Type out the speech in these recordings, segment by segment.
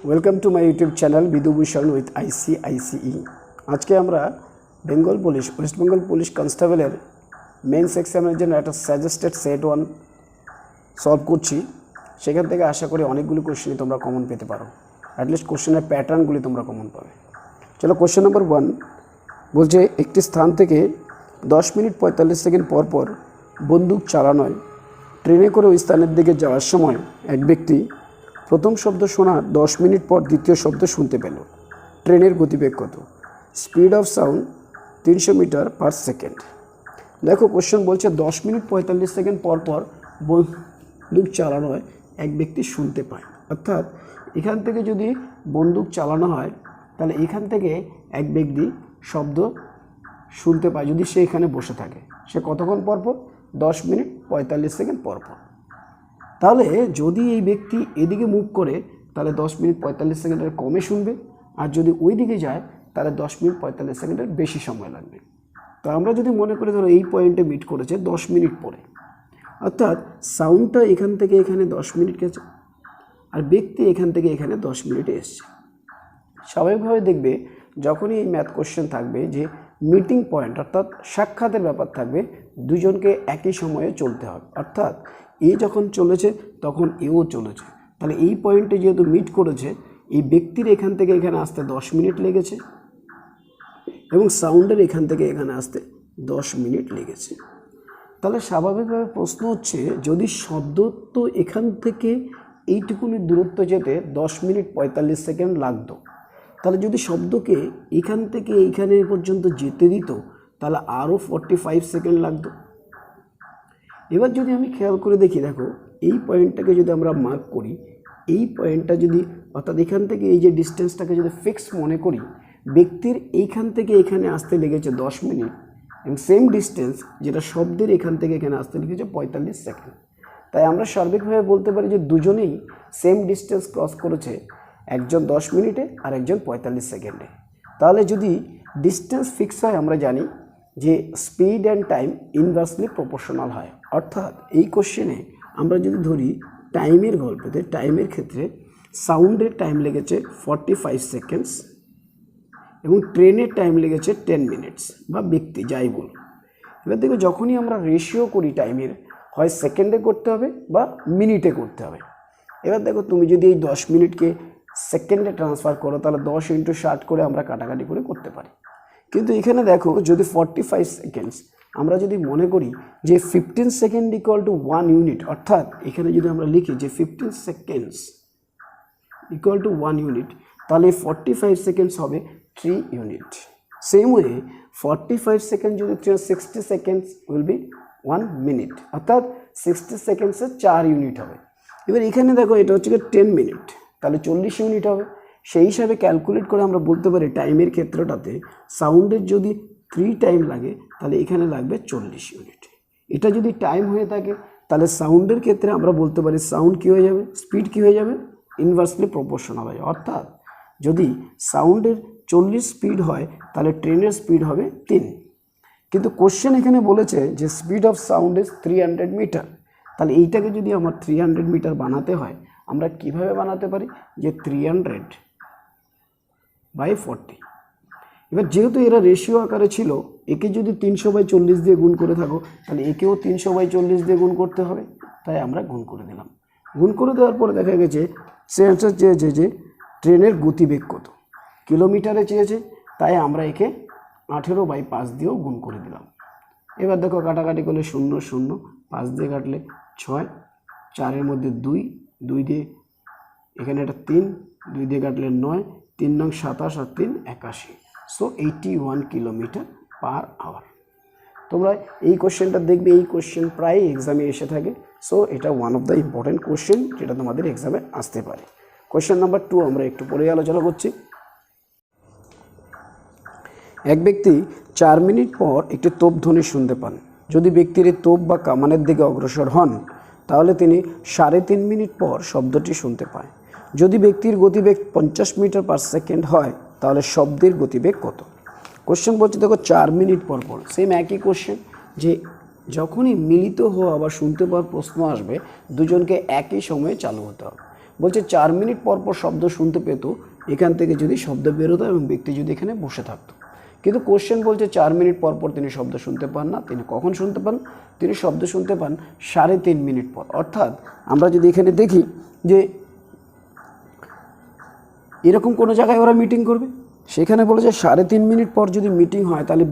Welcome to my YouTube channel Bidhubhushan with ICICE। আজকে আমরা Bengal police West Bengal police কনস্টেবলের mains এক্সামের জন্য একটা সাজেস্টেড সেট 1 সলভ করছি। সেখান থেকে আশা করি অনেকগুলো কোশ্চেনই তোমরা কমন পেতে পারো, অ্যাটলিস্ট কোশ্চেনের প্যাটার্নগুলি তোমরা কমন পাবে। চলো, কোশ্চেন নম্বর 1 বলছে, একটি স্থান থেকে 10 মিনিট 45 সেকেন্ড পর পর বন্দুক চালানোয় ট্রেনে করে ওই স্থানের দিকে যাওয়ার সময় এক ব্যক্তি প্রথম শব্দ শোনার 10 মিনিট পর দ্বিতীয় শব্দ শুনতে পেল। ট্রেনের গতিবেগ কত? Speed of sound 300 metre per second. দেখো, কোশ্চেন বলছে 10 মিনিট 45 সেকেন্ড পর পর বন্দুক চালানোয় এক ব্যক্তি শুনতে পায়। অর্থাৎ এখান থেকে যদি বন্দুক চালানো হয় তাহলে এখান থেকে এক ব্যক্তি শব্দ শুনতে পায় যদি সে এখানে বসে থাকে। সে কতক্ষণ পর পর? 10 মিনিট 45 সেকেন্ড পর পর। তাহলে যদি এই ব্যক্তি এদিকে মুভ করে তাহলে 10 মিনিট 45 সেকেন্ডের কমে শুনবে, আর যদি ওই দিকে যায় তাহলে 10 মিনিট 45 সেকেন্ডের বেশি সময় লাগবে। তো আমরা যদি মনে করি ধরো এই পয়েন্টে মিট করেছে 10 মিনিট পরে, অর্থাৎ সাউন্ডটা এখান থেকে এখানে 10 মিনিট গেছে আর ব্যক্তি এখান থেকে এখানে 10 মিনিটে এসছে। স্বাভাবিকভাবে দেখবে যখনই এই ম্যাথ কোশ্চেন থাকবে যে মিটিং পয়েন্ট অর্থাৎ সাক্ষাতের ব্যাপার থাকবে, দুজনকে একই সময়ে চলতে হবে। অর্থাৎ এ যখন চলেছে তখন এও চলেছে, তাহলে এই পয়েন্টে যেহেতু মিট করেছে, এই ব্যক্তির এখান থেকে এখানে আসতে 10 মিনিট লেগেছে এবং সাউন্ডের এখান থেকে এখানে আসতে 10 মিনিট লেগেছে। তাহলে স্বাভাবিকভাবে প্রশ্ন হচ্ছে, যদি শব্দ তো এখান থেকে এইটুকুনি দূরত্ব যেতে 10 মিনিট 45 সেকেন্ড লাগতো, তাহলে যদি শব্দকে এখান থেকে এইখানে পর্যন্ত যেতে দিত তাহলে আরও 45 সেকেন্ড লাগতো। এবার যদি আমি খেয়াল করে দেখি, দেখো এই পয়েন্টটাকে যদি আমরা মার্ক করি, এই পয়েন্টটা যদি অর্থাৎ এখান থেকে এই যে ডিস্টেন্সটাকে যদি ফিক্স মনে করি, ব্যক্তির এইখান থেকে এখানে আসতে লেগেছে 10 মিনিট এবং সেম ডিস্টেন্স যেটা শব্দের এখান থেকে এখানে আসতে লেগেছে 45 সেকেন্ড। তাই আমরা সার্বিকভাবে বলতে পারি যে দুজনেই সেম ডিস্টেন্স ক্রস করেছে, একজন 10 মিনিটে আর একজন 45 সেকেন্ডে। তাহলে যদি ডিস্টেন্স ফিক্স হয়, আমরা জানি যে speed and time inversely proportional হয়। অর্থাৎ এই কোশ্চেনে আমরা যদি ধরি টাইমের গল্পতে, টাইমের ক্ষেত্রে সাউন্ডের টাইম লেগেছে 45 সেকেন্ডস এবং ট্রেনের টাইম লেগেছে 10 মিনিটস বা ব্যক্তি যাই বল। এবার দেখো, যখনই আমরা রেশিও করি টাইমের, হয় সেকেন্ডে করতে হবে বা মিনিটে করতে হবে। এবার দেখো, তুমি যদি এই 10 মিনিটকে সেকেন্ডে ট্রান্সফার করো তাহলে 10 × 60 করে আমরা কাটাকাটি করে করতে পারি। কিন্তু এখানে দেখো, যদি 45 সেকেন্ডস আমরা যদি মনে করি যে 15 সেকেন্ড ইকুয়াল টু 1 ইউনিট, অর্থাৎ এখানে যদি আমরা লিখি যে 15 সেকেন্ডস ইকুয়াল টু 1 ইউনিট, তাহলে 45 সেকেন্ডস হবে 3 ইউনিট। সেম ওয়ে 45 সেকেন্ড যদি 60 সেকেন্ডস উইল বি 1 মিনিট, অর্থাৎ 60 সেকেন্ডসে 4 ইউনিট হবে। এবার এখানে দেখো, এটা হচ্ছে 10 মিনিট, তাহলে 40 ইউনিট হবে। সেই হিসাবে ক্যালকুলেট করে আমরা বলতে পারি টাইমের ক্ষেত্রটাতে সাউন্ডের যদি 3 টাইম লাগে তাহলে এখানে লাগবে 40 ইউনিট। এটা যদি টাইম হয়ে থাকে তাহলে সাউন্ডের ক্ষেত্রে আমরা বলতে পারি সাউন্ড কী হয়ে যাবে, স্পিড কী হয়ে যাবে, ইনভার্সলি প্রপোর্শনাল হয়। অর্থাৎ যদি সাউন্ডের 40 স্পিড হয় তাহলে ট্রেনের স্পিড হবে 3। কিন্তু কোশ্চেন এখানে বলেছে যে speed of sound is 300 metre. তাহলে এইটাকে যদি আমার 300 মিটার বানাতে হয়, আমরা কিভাবে বানাতে পারি যে 300/40। এবার যেহেতু এরা রেশিও আকারে ছিল, একে যদি 300/40 দিয়ে গুণ করে থাকো তাহলে একেও 300/40 দিয়ে গুণ করতে হবে, তাই আমরা গুণ করে দিলাম। গুণ করে দেওয়ার পরে দেখা গেছে সে অ্যান্সার চেয়েছে যে ট্রেনের গতিবেগ কত, কিলোমিটারে চেয়েছে, তাই আমরা একে 18/5 দিয়েও গুণ করে দিলাম। এবার দেখো, কাটাকাটি করলে 0 0, 5 দিয়ে কাটলে 6, 4-এর মধ্যে 2, 2 দিয়ে এখানে একটা 3, 2 দিয়ে কাটলে 9, 3 নং 27 আর 3 81, সো 81 কিলোমিটার পার আওয়ার। তোমরা এই কোশ্চেনটা দেখবে, এই কোশ্চেন প্রায় এক্সামে এসে থাকে। সো এটা one of the important question যেটা তোমাদের এক্সামে আসতে পারে। কোশ্চেন নাম্বার 2 আমরা একটু পরে আলোচনা করছি। এক ব্যক্তি 4 মিনিট পর একটি তোপ ধ্বনি শুনতে পান। যদি ব্যক্তির এই তোপ বা কামানের দিকে অগ্রসর হন তাহলে তিনি 3.5 মিনিট পর শব্দটি শুনতে পায়। যদি ব্যক্তির গতিবেগ 50 মিটার পার সেকেন্ড হয় তাহলে শব্দের গতিবেগ কত? কোশ্চেন বলছে দেখো 4 মিনিট পর পর, সেম একই কোশ্চেন যে যখনই মিলিত হওয়া বা শুনতে পাওয়ার প্রশ্ন আসবে দুজনকে একই সময়ে চালু হতে হবে। বলছে 4 মিনিট পর পর শব্দ শুনতে পেত এখান থেকে যদি শব্দ বেরোতো এবং ব্যক্তি যদি এখানে বসে থাকতো। কিন্তু কোশ্চেন বলছে 4 মিনিট পর পর তিনি শব্দ শুনতে পান না। তিনি কখন শুনতে পান? তিনি শব্দ শুনতে পান 3.5 মিনিট পর। অর্থাৎ আমরা যদি এখানে দেখি যে এরকম কোনো জায়গায় ওরা মিটিং করবে, সেখানে বলে যে 3.5 মিনিট পর যদি মিটিং হয় তাহলে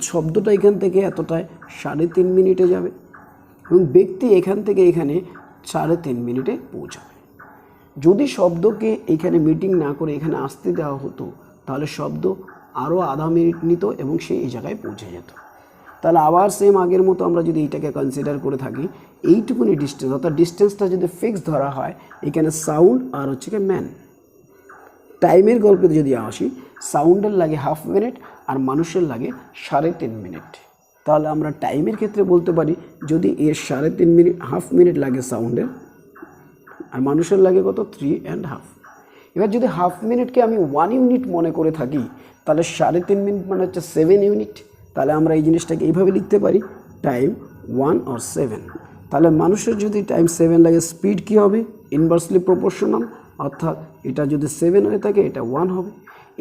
শব্দটা এখান থেকে এতটায় 3.5 মিনিটে যাবে এবং ব্যক্তি এখান থেকে এখানে 3.5 মিনিটে পৌঁছাবে। যদি শব্দকে এখানে মিটিং না করে এখানে আসতে দেওয়া হতো তাহলে শব্দ আরও আধা মিনিট নিত এবং সে এই জায়গায় পৌঁছে যেত। তাহলে আবার সেম আগের মতো আমরা যদি এইটাকে কনসিডার করে থাকি, এইটুকুনি ডিস্টেন্স অর্থাৎ ডিস্টেন্সটা যদি ফিক্স ধরা হয়, এখানে সাউন্ড আর হচ্ছে কি ম্যান। টাইমের গল্পে যদি আসি, সাউন্ডের লাগে 1/2 মিনিট আর মানুষের লাগে 3.5 মিনিট। তাহলে আমরা টাইমের ক্ষেত্রে বলতে পারি যদি এর 3.5 মিনিট 1/2 মিনিট লাগে সাউন্ডের আর মানুষের লাগে কত 3.5। এবার যদি 1/2 মিনিটকে আমি 1 ইউনিট মনে করে থাকি তাহলে 3.5 মিনিট মানে হচ্ছে 7 ইউনিট। তাহলে আমরা এই জিনিসটাকে এইভাবে লিখতে পারি টাইম 1 or 7। তাহলে মানুষের যদি টাইম 7 লাগে, স্পিড কী হবে? ইনভার্সলি প্রপোর্শনাল, অর্থাৎ এটা যদি 7 হয়ে থাকে এটা 1 হবে।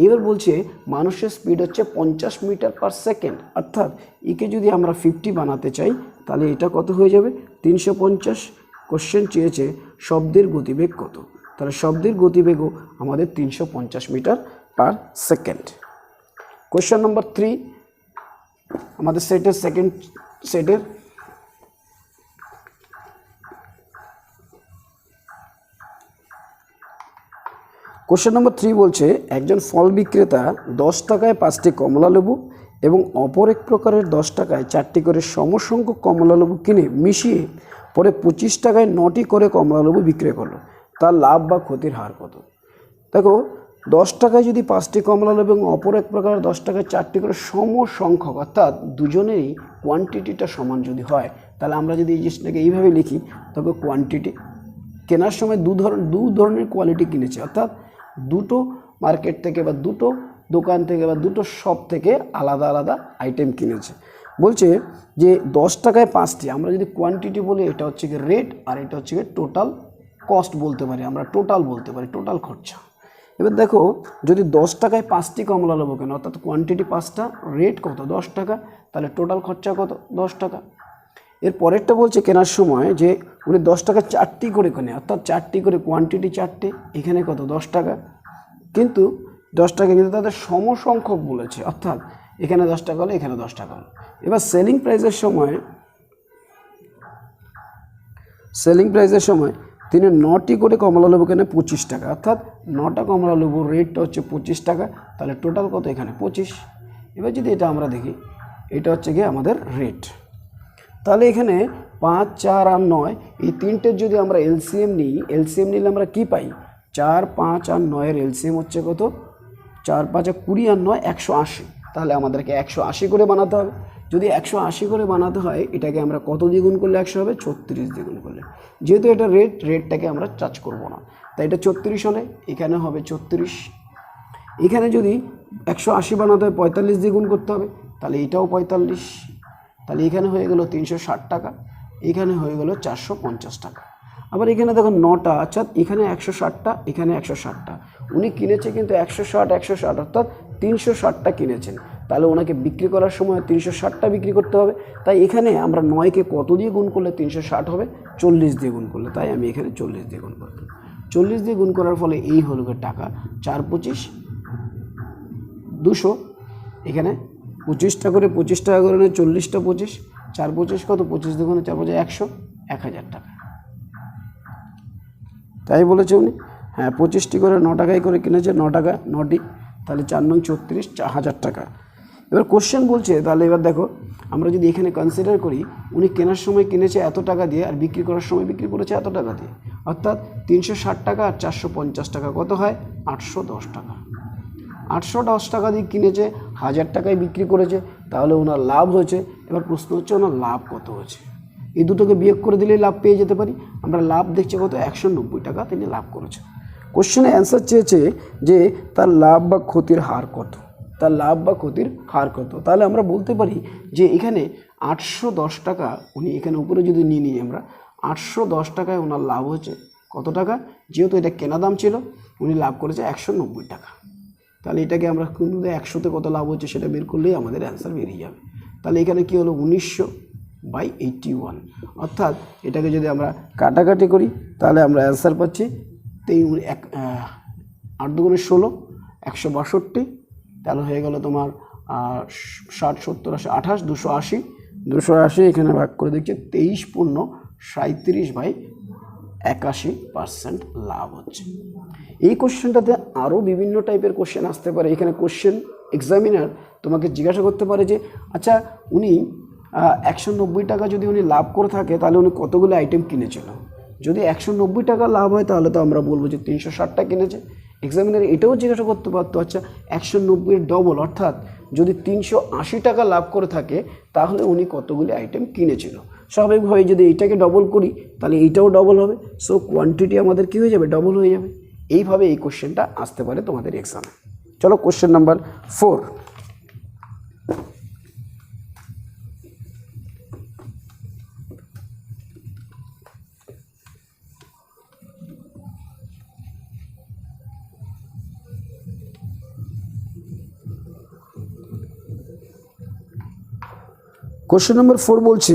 এবার বলছে মানুষের স্পিড হচ্ছে 50 মিটার পার সেকেন্ড, অর্থাৎ একে যদি আমরা 50 বানাতে চাই তাহলে এটা কত হয়ে যাবে? 350। কোশ্চেন চেয়েছে শব্দের গতিবেগ কত, তাহলে শব্দের গতিবেগও আমাদের 350 metre per second. Question number 3 আমাদের সেটের সেকেন্ড সেটের। কোশ্চেন নম্বর 3 বলছে একজন ফল বিক্রেতা 10 টাকায় 5টি কমলা লেবু এবং অপর এক প্রকারের 10 টাকায় 4টি করে সমসংখ্যক কমলা লেবু কিনে মিশিয়ে পরে 25 টাকায় 9টি করে কমলা লেবু বিক্রি করলো, তার লাভ বা ক্ষতির হার কত? দেখো 10 টাকায় যদি 5টি কমলা লেবু এবং অপর এক প্রকারের 10 টাকায় 4টি করে সমসংখ্যক অর্থাৎ দুজনেরই কোয়ান্টিটিটা সমান যদি হয়, তাহলে আমরা যদি এই জিনিসটাকে এইভাবে লিখি তবে কোয়ান্টিটি কেনার সময় দু ধরনের কোয়ালিটি কিনেছে, অর্থাৎ দুটো মার্কেট থেকে বা দুটো দোকান থেকে বা দুটো শপ থেকে আলাদা আলাদা আইটেম কিনেছে। বলছে যে 10 টাকায় 5টি, আমরা যদি কোয়ান্টিটি বলি এটা হচ্ছে কি রেট আর এটা হচ্ছে কি টোটাল কস্ট বলতে পারি, আমরা টোটাল বলতে পারি, টোটাল খরচা। এবার দেখো যদি 10 টাকায় 5টি কমলা লেবু কেন, অর্থাৎ কোয়ান্টিটি 5টা, রেট কত 10 টাকা, তাহলে টোটাল খরচা কত 10 টাকা। এর পরেরটা বলছে কেনার সময় যে উনি 10 টাকা 4টি করে কেনে, অর্থাৎ 4টি করে কোয়ান্টিটি 4টে, এখানে কত 10 টাকা, কিন্তু 10 টাকা কিন্তু তাদের সমসংখ্যক বলেছে, অর্থাৎ এখানে 10 টাকা হলে এখানে 10 টাকা হলো। এবার সেলিং প্রাইসের সময় তিনি 9টি করে কমলা লেবু কেনে 25 টাকা, অর্থাৎ 9টা কমলা লেবুর রেটটা হচ্ছে 25 টাকা, তাহলে টোটাল কত এখানে 25। এবার যদি এটা আমরা দেখি এটা হচ্ছে গিয়ে আমাদের রেট। তাহলে এখানে 5, 4 আর 9 এই তিনটের যদি আমরা এলসিএম নিই, এলসিএম নিলে আমরা কি পাই? 4, 5 আর 9 এর এলসিএম হচ্ছে কত? 4, 5 আর 20 আর 9 180। তাহলে আমাদেরকে 180 করে বানাতে হবে। যদি 180 করে বানাতে হয় এটাকে আমরা কত দিয়ে গুণ করলে 100 হবে? 36 দিয়ে গুণ করলে। যেহেতু এটা রেটটাকে আমরা চার্জ করব না, তাই এটা 34 হলে এখানে হবে 34। এখানে যদি 180 বানাতে হয় 45 দিয়ে গুণ করতে হবে, তাহলে এটাও 45। তাহলে এখানে হয়ে গেল 360 টাকা, এখানে হয়ে গেল 450 টাকা। আবার এখানে দেখো 9টা, আচ্ছা এখানে 160টা, এখানে 160টা, উনি কিনেছে কিন্তু 160 অর্থাৎ 360টা কিনেছেন, তাহলে ওনাকে বিক্রি করার সময় 360টা বিক্রি করতে হবে। তাই এখানে আমরা 9কে কত দিয়ে গুণ করলে 360 হবে? 40 দিয়ে গুণ করলে, তাই আমি এখানে 40 দিয়ে গুণ করলাম। 40 দিয়ে গুণ করার ফলে এই হলো টাকা 4 25 200। এখানে 25টা করে 25 টাকা করে 40টা 25, 4 25 কত? 25 দুগুণে 4 25 100, 1000 টাকা। তাই বলেছে উনি, হ্যাঁ 25টি করে 9 টাকায় করে কিনেছে, 9 টাকা 9টি, তাহলে 4 9 34, 1000 টাকা। এবার কোশ্চেন বলছে, তাহলে এবার দেখো আমরা যদি এখানে কনসিডার করি উনি কেনার সময় কিনেছে এত টাকা দিয়ে আর বিক্রি করার সময় বিক্রি করেছে এত টাকা দিয়ে, অর্থাৎ 360 টাকা আর 450 টাকা কত হয়? 810 টাকা। 810 টাকা দিয়ে কিনেছে, 1000 টাকায় বিক্রি করেছে, তাহলে ওনার লাভ হয়েছে। এবার প্রশ্ন হচ্ছে ওনার লাভ কত হয়েছে? এই দুটোকে বিয়োগ করে দিলেই লাভ পেয়ে যেতে পারি। আমরা লাভ দেখছি কত? 190 টাকা তিনি লাভ করেছে। কোশ্চেনে অ্যান্সার চেয়েছে যে তার লাভ বা ক্ষতির হার কত, তার লাভ বা ক্ষতির হার কত। তাহলে আমরা বলতে পারি যে এখানে 810 টাকা উনি এখানে উপরে যদি নিয়ে নিই আমরা, 810 টাকায় ওনার লাভ হচ্ছে কত টাকা? যেহেতু এটা কেনা দাম ছিল, উনি লাভ করেছে 190 টাকা। তাহলে এটাকে আমরা কিন্তু 100তে কত লাভ হচ্ছে সেটা বের করলেই আমাদের অ্যান্সার বেরিয়ে যাবে। তাহলে এখানে কি হলো 1900/81, অর্থাৎ এটাকে যদি আমরা কাটাকাটি করি তাহলে আমরা অ্যান্সার পাচ্ছি 8 দুগুণে 16, 162, তাহলে হয়ে গেল তোমার 60, 70, 80, 280, 280 এখানে ভাগ করে দেখছি 23.37/81% লাভ হচ্ছে। এই কোশ্চেনটাতে আরও বিভিন্ন টাইপের কোশ্চেন আসতে পারে। এখানে কোশ্চেন এক্সামিনার তোমাকে জিজ্ঞাসা করতে পারে যে আচ্ছা উনি 190 টাকা যদি উনি লাভ করে থাকে তাহলে উনি কতগুলো আইটেম কিনেছিল। যদি 190 টাকা লাভ হয় তাহলে তো আমরা বলবো যে 360টা কিনেছে। এক্সামিনার এটাও জিজ্ঞাসা করতে পারতো আচ্ছা 190 ডবল, অর্থাৎ যদি 380 টাকা লাভ করে থাকে তাহলে উনি কতগুলি আইটেম কিনেছিল। স্বাভাবিকভাবে যদি এইটাকে ডবল করি তাহলে এইটাও ডবল হবে, সো কোয়ান্টিটি আমাদের কী হয়ে যাবে? ডবল হয়ে যাবে। এইভাবে এই কোশ্চেনটা আসতে পারে তোমাদের এক্সামে। চলো কোশ্চেন নাম্বার 4। কোশ্চেন নম্বর 4 বলছে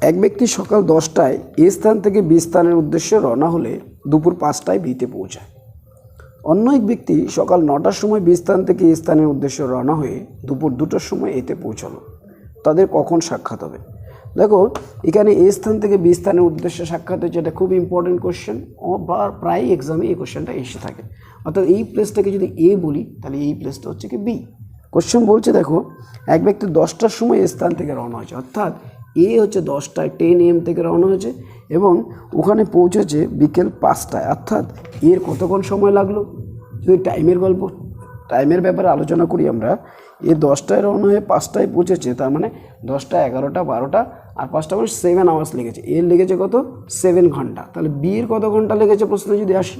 এক ব্যক্তি সকাল 10টায় এ স্থান থেকে বি স্থানের উদ্দেশ্যে রওনা হলে দুপুর 5টায় বিতে পৌঁছায়। অন্য এক ব্যক্তি সকাল 9টার সময় বি স্থান থেকে এ স্থানের উদ্দেশ্যে রওনা হয়ে দুপুর 2টার সময় এতে পৌঁছালো। তাদের কখন সাক্ষাৎ হবে? দেখো এখানে এ স্থান থেকে বি স্থানের উদ্দেশ্যে সাক্ষাৎ হচ্ছে, এটা খুব ইম্পর্টেন্ট কোশ্চেন, বা প্রায় এক্সামে এই কোশ্চেনটা এসে থাকে। অর্থাৎ এই প্লেসটাকে যদি এ বলি তাহলে এই প্লেসটা হচ্ছে কি বি। কোশ্চেন বলছে দেখো এক ব্যক্তি 10টার সময় এ স্থান থেকে রওনা হয়েছে, অর্থাৎ এ হচ্ছে 10টায় 10 AM থেকে রওনা হয়েছে এবং ওখানে পৌঁছেছে বিকেল 5টায়, অর্থাৎ এর কতক্ষণ সময় লাগলো? যদি টাইমের ব্যাপারে আলোচনা করি আমরা, এ 10টায় রওনা হয়ে 5টায় পৌঁছেছে, তার মানে 10টা, 11টা, 12টা আর 5টা মানে 7 আওয়ার্স লেগেছে। এর লেগেছে কত? 7 ঘন্টা। তাহলে বি এর কত ঘন্টা লেগেছে প্রশ্নে যদি আসি?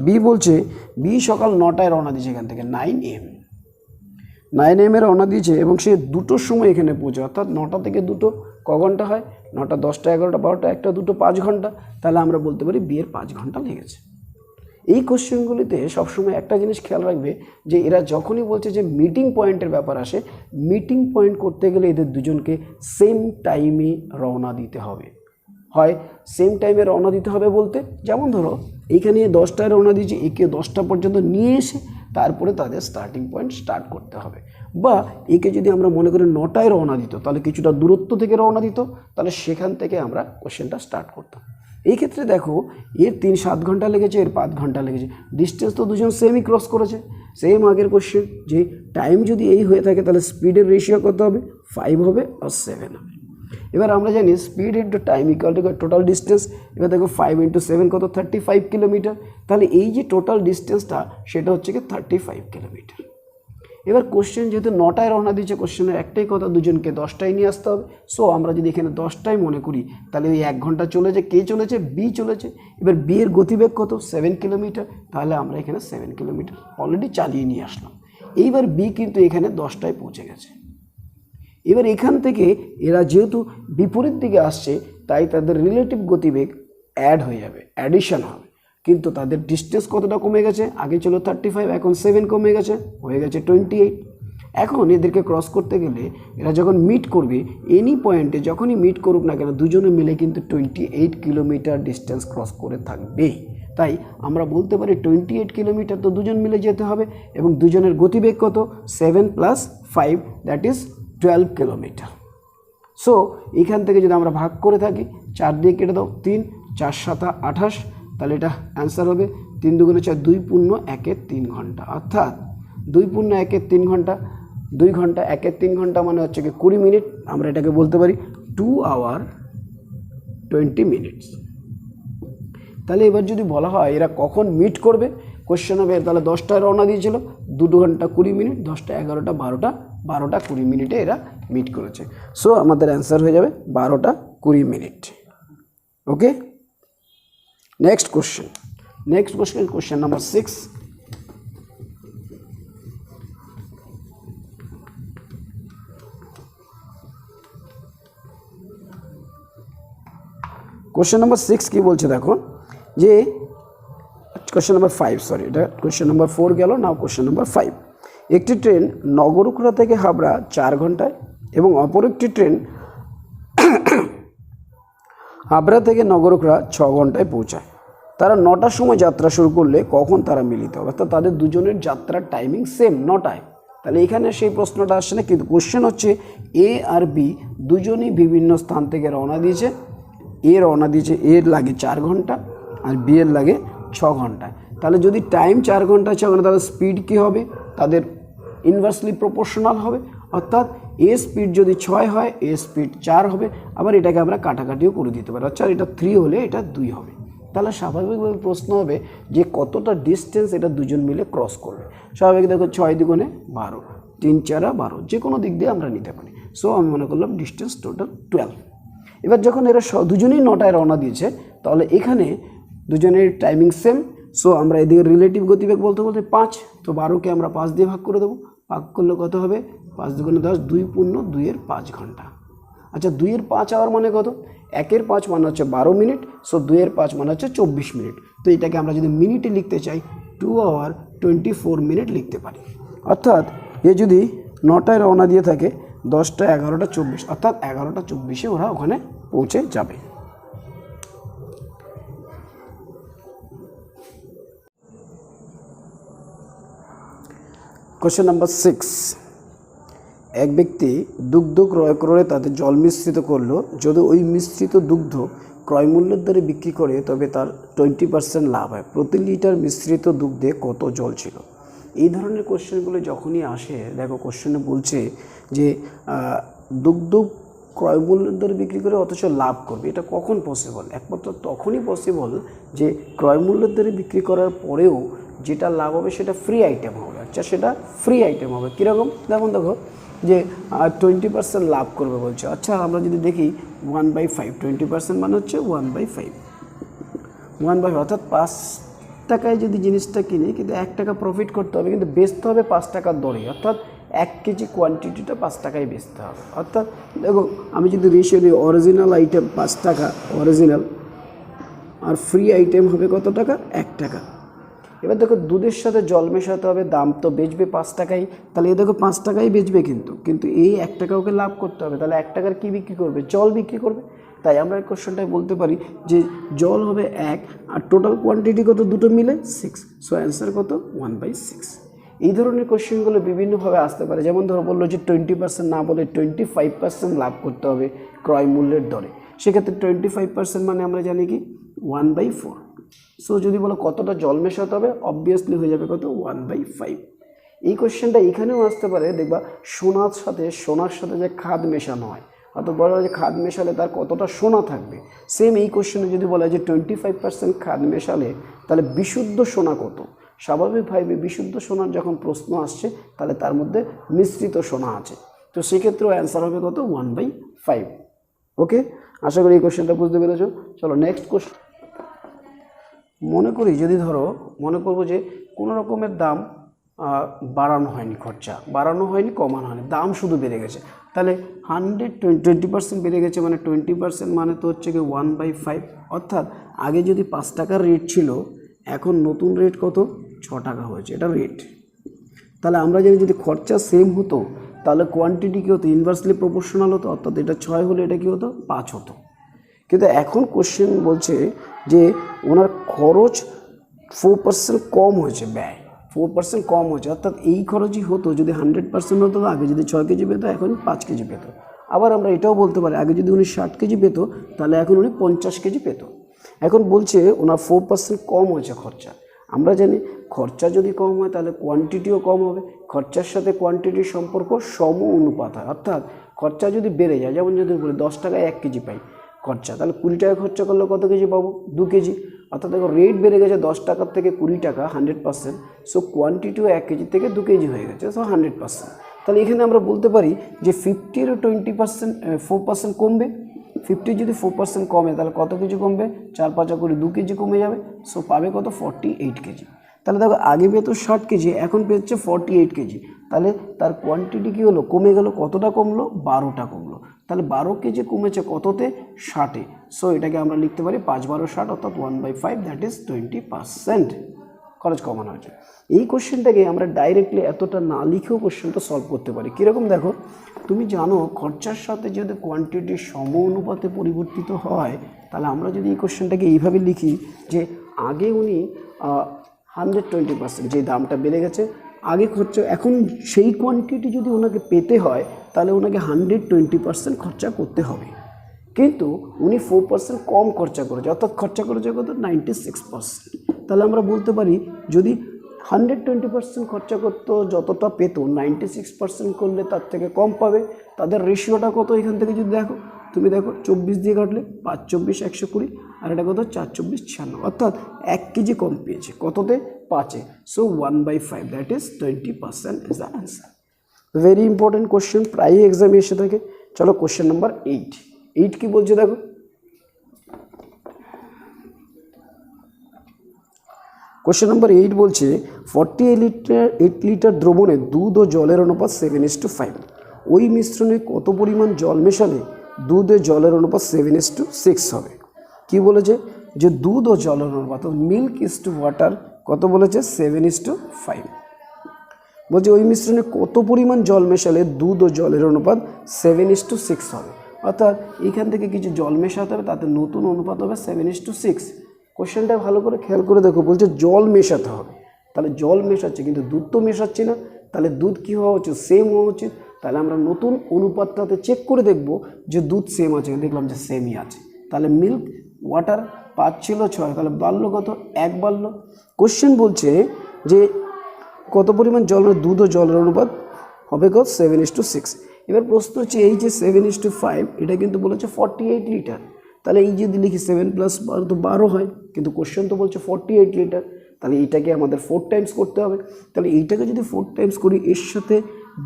বি বলছে বি সকাল 9টায় রওনা দিয়েছে এখান থেকে, 9 AM 9 AM রওনা দিয়েছে এবং সে 2টোর সময় এখানে পৌঁছে, অর্থাৎ 9টা থেকে 2টো ক ঘন্টা হয়? 9টা, 10টা, 11টা, 12টা, 1টা, 2টো, 5 ঘন্টা। তাহলে আমরা বলতে পারি বিয়ের 5 ঘন্টা লেগেছে। এই কোশ্চেনগুলিতে সবসময় একটা জিনিস খেয়াল রাখবে যে এরা যখনই বলছে যে মিটিং পয়েন্টের ব্যাপার আসে, মিটিং পয়েন্ট করতে গেলে এদের দুজনকে সেম টাইমে রওনা দিতে হবে। হয় সেম টাইমে রওনা দিতে হবে বলতে, যেমন ধরো এইখানে 10টায় রওনা দিয়েছে, একে 10টা পর্যন্ত নিয়ে এসে তারপরে তাদের স্টার্টিং পয়েন্ট স্টার্ট করতে হবে। বা একে যদি আমরা মনে করি 9টায় রওনা দিত, তাহলে কিছুটা দূরত্ব থেকে রওনা দিত, তাহলে সেখান থেকে আমরা কোশ্চেনটা স্টার্ট করতাম। এই ক্ষেত্রে দেখো এর 7 ঘন্টা লেগেছে, এর 5 ঘন্টা লেগেছে, ডিস্টেন্স তো দুজন সেমই ক্রস করেছে। সেম আগের কোশ্চেন যে টাইম যদি এই হয়ে থাকে তাহলে স্পিডের রেশিও কত হবে? 5 হবে আর 7 হবে। এবার আমরা জানি speed into time equal to total distance. এবার দেখো 5 × 7 কত? 35 কিলোমিটার। তাহলে এই যে টোটাল ডিস্টেন্সটা সেটা হচ্ছে কি 35 কিলোমিটার। এবার কোশ্চেন যেহেতু 9টায় রওনা দিয়েছে, কোশ্চেনের একটাই কথা, দুজনকে 10টায় নিয়ে আসতে হবে। সো আমরা যদি এখানে 10টায় মনে করি তাহলে ওই 1 ঘন্টা চলেছে, কে চলেছে? বি চলেছে। এবার বি এর গতিবেগ কত? 7 কিলোমিটার। তাহলে আমরা এখানে 7 কিলোমিটার অলরেডি চালিয়ে নিয়ে আসলাম। এইবার বি কিন্তু এখানে 10টায় পৌঁছে গেছে। এবার এখান থেকে এরা যেহেতু বিপরীত দিকে আসছে তাই তাদের রিলেটিভ গতিবেগ অ্যাড হয়ে যাবে, অ্যাডিশন হবে, কিন্তু তাদের ডিস্টেন্স কতটা কমে গেছে? আগে ছিল 35, এখন 7 কমে গেছে, হয়ে গেছে 28। এখন এদেরকে ক্রস করতে গেলে এরা যখন মিট করবে এনি পয়েন্টে, যখনই মিট করুক না কেন দুজনে মিলে কিন্তু 28 কিলোমিটার ডিস্টেন্স ক্রস করে থাকবে। তাই আমরা বলতে পারি 28 কিলোমিটার তো দুজন মিলে যেতে হবে এবং দুজনের গতিবেগ কত? 7 + 5 দ্যাট ইজ 12 কিলোমিটার। সো এখান থেকে যদি আমরা ভাগ করে থাকি, 4 দিয়ে কেটে দাও 3, 4 × 7 = 28, তাহলে এটা অ্যান্সার হবে 3 × 2 = 4, 2 × 1 = 3 ঘন্টা, অর্থাৎ 2 × 1 = 3 ঘন্টা, 2 ঘন্টা 1 = 3 ঘন্টা মানে হচ্ছে কি 20 মিনিট। আমরা এটাকে বলতে পারি 2 hour 20 minutes। তাহলে এবার যদি বলা হয় এরা কখন মিট করবে, কোশ্চেন হবে তাহলে 10টায় রওনা দিয়েছিল, 2 ঘন্টা 20 মিনিট, 10টা, 11টা, 12টা, 12টা 20 মিনিটে এরা মিট করেছে। সো আমাদের অ্যান্সার হয়ে যাবে 12টা 20 minute. Okay, next question question number 6। Question number 6 কি বলছে দেখো, যে কোশ্চেন নাম্বার 5, সরি, এটা কোশ্চেন নাম্বার 4 গেল, নাও কোশ্চেন নাম্বার 5। একটি ট্রেন নগরুখড়া থেকে হাবড়া 4 ঘন্টায় এবং অপর একটি ট্রেন হাবড়া থেকে নগরুখড়া 6 ঘন্টায় পৌঁছায়। তারা 9টার সময় যাত্রা শুরু করলে কখন তারা মিলিত হবে? অর্থাৎ তাদের দুজনের যাত্রার টাইমিং সেম 9টায়। তাহলে এখানে সেই প্রশ্নটা আসছে না, কিন্তু কোশ্চেন হচ্ছে এ আর বি দুজনই বিভিন্ন স্থান থেকে রওনা দিয়েছে। এর লাগে 4 ঘন্টা আর বি এর লাগে 6 ঘন্টা। তাহলে যদি টাইম 4 ঘন্টা 6 ঘন্টা, তাহলে স্পিড কী হবে? তাদের ইনভার্সলি প্রপোর্শনাল হবে, অর্থাৎ এ স্পিড যদি 6 হয় এ স্পিড 4 হবে। আবার এটাকে আমরা কাটাকাটিও করে দিতে পারি, অর্থাৎ এটা 3 হলে এটা 2 হবে। তাহলে স্বাভাবিকভাবে প্রশ্ন হবে যে কতটা ডিস্টেন্স এটা দুজন মিলে ক্রস করবে। স্বাভাবিক দেখো 6 দুগুণে 12, 3 4 12, যে কোনো দিক দিয়ে আমরা নিতে পারি। সো আমি মনে করলাম ডিস্টেন্স টোটাল 12। এবার যখন এরা দুজনেই 9টায় রওনা দিয়েছে, তাহলে এখানে দুজনের টাইমিং সেম। সো আমরা এদিকে রিলেটিভ গতিবেগ বলতে 5, তো 12কে আমরা 5 দিয়ে ভাগ করে দেবো। ভাগ করলে কত হবে? 5 দুগুণে 10, 2 পূর্ণ 2 এর 5 ঘন্টা। আচ্ছা, 2 এর 5 আওয়ার মানে কত? 1 এর 5 মানে হচ্ছে 12 মিনিট। সো 2 এর 5 মানে হচ্ছে 24 মিনিট। তো এটাকে আমরা যদি মিনিটে লিখতে চাই 2 আওয়ার 24 মিনিট লিখতে পারি। অর্থাৎ এ যদি 9টায় রওনা দিয়ে থাকে, 10টা 11টা 24, অর্থাৎ 11টা 24-এ ওরা ওখানে পৌঁছে যাবে। Question number 6। এক ব্যক্তি দুগ্ধ ক্রয় করে তাতে জল মিশ্রিত করলো। যদি ওই মিশ্রিত দুগ্ধ ক্রয় মূল্যের দরে বিক্রি করে তবে তার 20% লাভ হয়। প্রতি লিটার মিশ্রিত দুগ্ধে কত জল ছিল? এই ধরনের কোশ্চেনগুলো যখনই আসে, দেখো কোশ্চেনে বলছে যে দুগ্ধ ক্রয় মূল্যের দরে বিক্রি করে অথচ লাভ করবে। এটা কখন পসিবল? একমাত্র তখনই পসিবল যে ক্রয় মূল্যের দরে বিক্রি করার পরেও যেটা লাভ হবে সেটা ফ্রি আইটেম হবে। আচ্ছা, সেটা ফ্রি আইটেম হবে কীরকম? দেখো যে 20% লাভ করবে বলছে। আচ্ছা, আমরা যদি দেখি 1/5, 20% মানে হচ্ছে 1/5, 1/5, অর্থাৎ 5 টাকায় যদি জিনিসটা কিনি, কিন্তু 1 টাকা প্রফিট করতে হবে, কিন্তু বেচতে হবে 5 টাকার দরে। অর্থাৎ 1 কেজি কোয়ান্টিটিটা 5 টাকায় বেচতে হবে। অর্থাৎ দেখো, আমি যদি রেশিও দিই, অরিজিনাল আইটেম 5 টাকা অরিজিনাল, আর ফ্রি আইটেম হবে কত টাকা? 1 টাকা। এবার দেখো, দুধের সাথে জল মেশাতে হবে, দাম তো বেচবে 5 টাকায়। তাহলে এ দেখো 5 টাকাই বেচবে, কিন্তু এই 1 টাকা ওকে লাভ করতে হবে। তাহলে 1 টাকার কী বিক্রি করবে? জল বিক্রি করবে। তাই আমরা এই কোশ্চেনটায় বলতে পারি যে জল হবে 1, আর টোটাল কোয়ান্টিটি কত? দুটো মিলে 6। সো অ্যান্সার কত? 1/6। এই ধরনের কোশ্চেনগুলো বিভিন্নভাবে আসতে পারে। যেমন ধরো বললো যে 20% না বলে 25% লাভ করতে হবে ক্রয় মূল্যের দরে। সেক্ষেত্রে 25% মানে আমরা জানি কি 1/4। সো যদি বলো কতটা জল মেশাতে হবে, অবভিয়াসলি হয়ে যাবে কত? 1/5। এই কোশ্চেনটা এখানেও আসতে পারে। দেখবা সোনার সাথে যে খাদ মেশানো হয়, অর্থাৎ বলা হয় যে খাদ মেশালে তার কতটা সোনা থাকবে। সেম এই কোশ্চেনে যদি বলা হয় যে 25% খাদ মেশালে তাহলে বিশুদ্ধ সোনা কত? স্বাভাবিকভাবে বিশুদ্ধ সোনার যখন প্রশ্ন আসছে, তাহলে তার মধ্যে মিশ্রিত সোনা আছে। তো সেক্ষেত্রেও অ্যান্সার হবে কত? 1/5। ওকে, আশা করি এই কোশ্চেনটা বুঝতে পেরেছো। চলো নেক্সট কোশ্চেন। মনে করবো যে কোনো রকমের দাম বাড়ানো হয়নি, খরচা বাড়ানো হয়নি, কমানো হয়নি, দাম শুধু বেড়ে গেছে। তাহলে 20% বেড়ে গেছে, মানে 20% মানে তো হচ্ছে কি 1/5। অর্থাৎ আগে যদি 5 টাকার রেট ছিল, এখন নতুন রেট কত? 6 টাকা হয়েছে, এটা রেট। তাহলে আমরা জানি যদি খরচা সেম হতো তাহলে কোয়ান্টিটি কী হতো? ইনভার্সলি প্রপোর্শনাল হতো। অর্থাৎ এটা 6 হলে এটা কী হতো? 5 হতো। কিন্তু এখন কোশ্চেন বলছে যে ওনার খরচ 4% কম হয়েছে, ব্যয় 4% কম হয়েছে। অর্থাৎ এই খরচই হতো যদি 100% হতো, আগে যদি 6 কেজি পেতো এখন 5 কেজি পেতো। আবার আমরা এটাও বলতে পারি আগে যদি উনি 60 কেজি পেতো তাহলে এখন উনি 50 কেজি পেতো। এখন বলছে ওনার 4% কম হয়েছে খরচা। আমরা জানি খরচা যদি কম হয় তাহলে কোয়ান্টিটিও কম হবে। খরচার সাথে কোয়ান্টিটির সম্পর্ক সম অনুপাত হয়। অর্থাৎ খরচা যদি বেড়ে যায়, যেমন যদি বলি 10 টাকায় 1 কেজি পাই খরচা, তাহলে 20 টাকা খরচা করলে কত কেজি পাবো? 2 কেজি। অর্থাৎ দেখো রেট বেড়ে গেছে 10 টাকার থেকে 20 টাকা, 100%। সো কোয়ান্টিটিও 1 কেজি থেকে 2 কেজি হয়ে গেছে, সো 100%। তাহলে এখানে আমরা বলতে পারি যে 50-এরও 4% কমবে। 50 যদি 4% কমে তাহলে কত কেজি কমবে? 4-5 করে 2 কেজি কমে যাবে। সো পাবে কত? 48 কেজি। তাহলে দেখো আগে পেতো 60 কেজি, এখন পেচ্ছে 48 কেজি। তাহলে তার কোয়ান্টিটি কী হলো? কমে গেল। কতটা কমলো? 12টা কমলো। তাহলে 12 কেজি কমেছে কততে? 60-এ। সো এটাকে আমরা লিখতে পারি 5 12 60, অর্থাৎ 1/5, দ্যাট ইজ 20%। খরচ কমানো হয়েছে। এই কোশ্চেনটাকে আমরা ডাইরেক্টলি এতটা না লিখেও কোশ্চেনটা সলভ করতে পারি। কীরকম দেখো, তুমি জানো খরচার সাথে যদি কোয়ান্টিটি সম অনুপাতে পরিবর্তিত হয়, তাহলে আমরা যদি এই কোশ্চেনটাকে এইভাবে লিখি যে আগে উনি 120%, যে দামটা বেড়ে গেছে আগে খরচা, এখন সেই কোয়ান্টিটি যদি ওনাকে পেতে হয় তাহলে ওনাকে 120% খরচা করতে হবে, কিন্তু উনি 4% কম খরচা করেছে, অর্থাৎ খরচা করেছে কত 96%। তাহলে আমরা বলতে পারি যদি 120% খরচা করতো যতটা পেতো 96% করলে তার থেকে কম পাবে। তাদের রেশিওটা কত এখান থেকে যদি দেখো, তুমি দেখো 24 দিয়ে কাটলে 5 24 120, আর এটা কত 4 24 96, অর্থাৎ 1 কেজি কম পেয়েছে কততে 5-এ। So 1/5 that is 20% is the answer. Very important question, প্রায়ই এক্সামে এসে থাকে। চলো কোশ্চেন নাম্বার 8 কি বলছে দেখো, কোশ্চেন নাম্বার 8 বলছে 48 লিটার দ্রবণে দুধ ও জলের অনুপাত 7:5। ওই মিশ্রণে কত পরিমাণ জল মেশালে দুধ ও জলের অনুপাত 7:6 হবে। কি বলেছে যে দুধ ও জলের অনুপাত, মিল্ক ইজ টু ওয়াটার কত বলেছে 7:5। বলছে ওই মিশ্রণে কত পরিমাণ জল মেশালে দুধ ও জলের অনুপাত 7:6 হবে, অর্থাৎ এখান থেকে কিছু জল মেশাতে হবে, তাতে নতুন অনুপাত হবে 7:6। কোশ্চেনটা ভালো করে খেয়াল করে দেখো, বলছে জল মেশাতে হবে, তাহলে জল মেশাচ্ছে কিন্তু দুধ তো মেশাচ্ছি না, তাহলে দুধ কী হওয়া উচিত সেম হওয়া উচিত। তাহলে আমরা নতুন অনুপাতটাতে চেক করে দেখব যে দুধ সেম আছে, দেখলাম যে সেমই আছে, তাহলে মিল্ক ওয়াটার 5 ছিল 6, তাহলে বাড়লো কত 1 বাড়লো। কোশ্চেন বলছে যে কত পরিমাণ জল, দুধ ও জলের অনুপাত হবে কত 7:6। এবার প্রশ্ন হচ্ছে এই যে 7:5 এটা কিন্তু বলেছে 48 লিটার, তাহলে এই যদি লিখি 7 + 12 তো 12 হয়, কিন্তু কোশ্চেন তো বলছে 48 লিটার, তাহলে এইটাকে আমাদের 4 টাইমস করতে হবে। তাহলে এইটাকে যদি 4 টাইমস করি, এর সাথে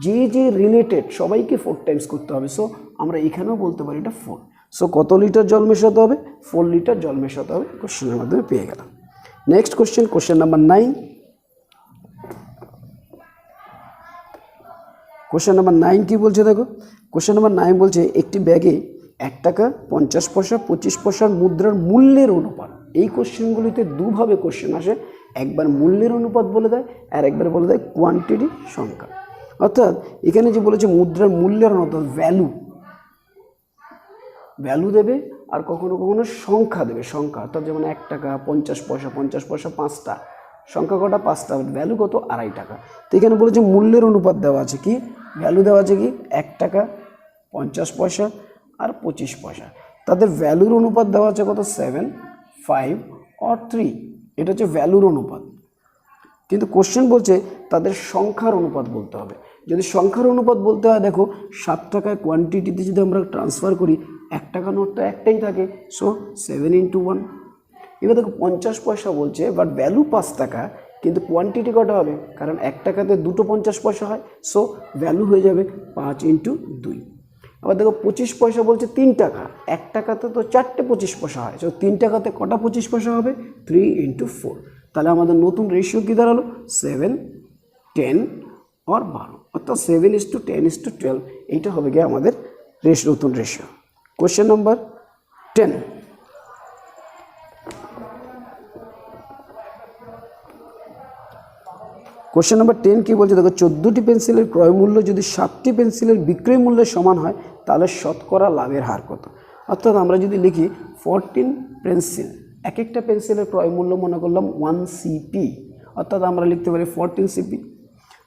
যে যে রিলেটেড সবাইকে 4 টাইমস করতে হবে। সো আমরা এখানেও বলতে পারি এটা 4। সো কত লিটার জল মেশাতে হবে, 4 লিটার জল মেশাতে হবে, কোশ্চেনের মাধ্যমে পেয়ে গেলাম। Next question, question number 9। Question number 9 কি বলছে দেখো, কোশ্চেন নাম্বার 9 বলছে একটি ব্যাগে 1 টাকা 50 পয়সা 25 পয়সার মুদ্রার মূল্যের অনুপাত। এই কোশ্চেনগুলিতে দুভাবে কোশ্চেন আসে, একবার মূল্যের অনুপাত বলে দেয় আর একবার বলে দেয় কোয়ান্টিটি সংখ্যা। অর্থাৎ এখানে যে বলেছে মুদ্রার মূল্যের অনুপাত, ভ্যালু দেবে, আর কখনো কখনো সংখ্যা দেবে, সংখ্যা, অর্থাৎ যেমন 1 টাকা 50 পয়সা 50 পয়সা 5টা, সংখ্যা কটা 5টা, ভ্যালু কত 2.5 টাকা। তো এখানে বলেছে মূল্যের অনুপাত দেওয়া আছে কি, ভ্যালু দেওয়া আছে কি 1 টাকা 50 পয়সা আর 25 পয়সা, তাদের ভ্যালুর অনুপাত দেওয়া আছে কত 7, 5 or 3, এটা হচ্ছে ভ্যালুর অনুপাত। কিন্তু কোশ্চেন বলছে তাদের সংখ্যার অনুপাত বলতে হবে। যদি সংখ্যার অনুপাত বলতে হয়, দেখো 7 টাকায় কোয়ান্টিটিতে যদি আমরা ট্রান্সফার করি, 1 টাকা নোট তো একটাই থাকে, সো 7 × 1। এবার দেখো 50 পয়সা বলছে, বাট ভ্যালু 5 টাকা, কিন্তু কোয়ান্টিটি কটা হবে, কারণ 1 টাকাতে দুটো 50 পয়সা হয়, সো ভ্যালু হয়ে যাবে 5 × 2। আবার দেখো 25 পয়সা বলছে 3 টাকা, 1 টাকাতে তো 4টে 25 পয়সা হয়, সো 3 টাকাতে কটা 25 পয়সা হবে 3 × 4। তাহলে আমাদের নতুন রেশিও কী দাঁড়ালো 7, 10 or 12, অর্থাৎ 7:10:12, এইটা হবে গিয়ে আমাদের নতুন ratio. Question number 10। Question number 10 কি বলছে দেখো, 14টি পেন্সিলের ক্রয় মূল্য যদি 7টি পেন্সিলের বিক্রয় মূল্যের সমান হয়, তাহলে শতকরা লাভের হার কত। অর্থাৎ আমরা যদি লিখি 14 পেন্সিল, এক একটা পেন্সিলের ক্রয় মূল্য মনে করলাম 1 CP, অর্থাৎ আমরা লিখতে পারি 14 CP।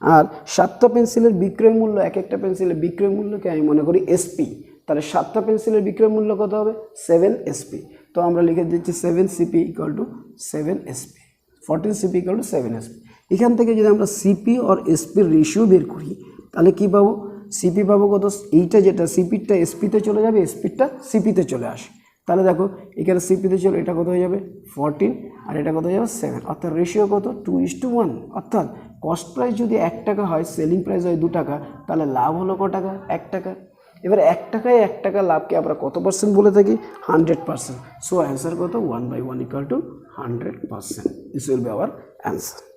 আর 7টা পেন্সিলের বিক্রয় মূল্য, এক একটা পেন্সিলের বিক্রয় মূল্যকে আমি মনে করি SP, তাহলে 7টা পেন্সিলের বিক্রয় মূল্য কত হবে 7 SP। তো আমরা লিখে দিচ্ছি 7 CP = 7 SP, 14 CP = 7 SP। এখান থেকে যদি আমরা সিপি আর এসপির রেশিও বের করি, তাহলে কি পাবো, সিপি পাবো কত, এইটা যেটা সিপিটা এসপিতে চলে যাবে, এসপিটা সিপিতে চলে আসে। তাহলে দেখো এখানে সিপিতে চলে, এটা কত হয়ে যাবে 14 আর এটা কত হয়ে যাবে 7, অর্থাৎ রেশিও কত 2:1। অর্থাৎ কস্ট প্রাইস যদি 1 টাকা হয়, সেলিং প্রাইস হয় 2 টাকা, তাহলে লাভ হলো ক টাকা 1 টাকা। এবার 1 টাকায় 1 টাকা লাভকে আমরা কত পার্সেন্ট বলে থাকি 100%। সো অ্যান্সার কত 1/1 = 100%। This will be hour answer.